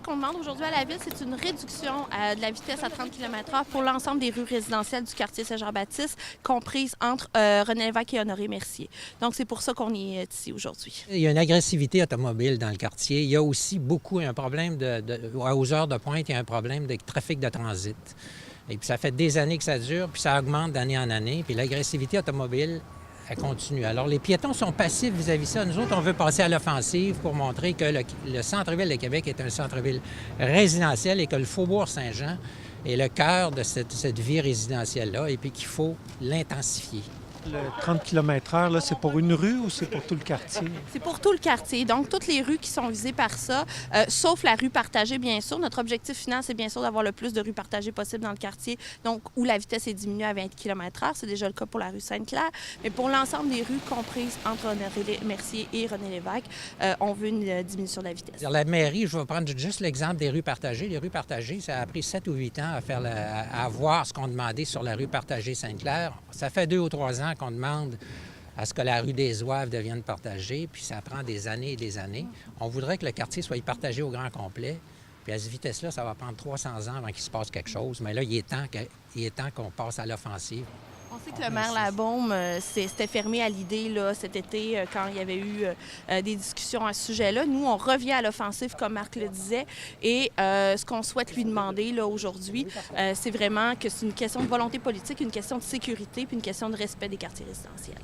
qu'on demande aujourd'hui à la Ville, c'est une réduction de la vitesse à 30 km/h pour l'ensemble des rues résidentielles du quartier Saint-Jean-Baptiste, comprises entre René Lévesque et Honoré Mercier. Donc, c'est pour ça qu'on est ici aujourd'hui. Il y a une agressivité automobile dans le quartier. Il y a aussi beaucoup un problème aux heures de pointe, il y a un problème de trafic de transit. Et puis ça fait des années que ça dure, puis ça augmente d'année en année. Puis l'agressivité automobile, elle continue. Alors les piétons sont passifs vis-à-vis de ça. Nous autres, on veut passer à l'offensive pour montrer que le centre-ville de Québec est un centre-ville résidentiel et que le Faubourg Saint-Jean est le cœur de cette vie résidentielle-là et puis qu'il faut l'intensifier. Le 30 km/h, c'est pour une rue ou c'est pour tout le quartier? C'est pour tout le quartier. Donc, toutes les rues qui sont visées par ça, sauf la rue partagée, bien sûr. Notre objectif final, c'est bien sûr d'avoir le plus de rues partagées possible dans le quartier, donc où la vitesse est diminuée à 20 km/h. C'est déjà le cas pour la rue Sainte-Claire. Mais pour l'ensemble des rues comprises entre Honoré Mercier et René Lévesque, on veut une diminution de la vitesse. La mairie, je vais prendre juste l'exemple des rues partagées. Les rues partagées, ça a pris 7 ou 8 ans à avoir ce qu'on demandait sur la rue partagée Sainte-Claire. Ça fait 2 ou 3 ans qu'on demande à ce que la rue des Oeuvres devienne partagée, puis ça prend des années et des années. On voudrait que le quartier soit partagé au grand complet, puis à cette vitesse-là, ça va prendre 300 ans avant qu'il se passe quelque chose. Mais là, il est temps qu'on passe à l'offensive. On sait que le maire Labaume s'était fermé à l'idée là, cet été quand il y avait eu des discussions à ce sujet-là. Nous, on revient à l'offensive, comme Marc le disait, et ce qu'on souhaite lui demander là, aujourd'hui, c'est vraiment que c'est une question de volonté politique, une question de sécurité puis une question de respect des quartiers résidentiels.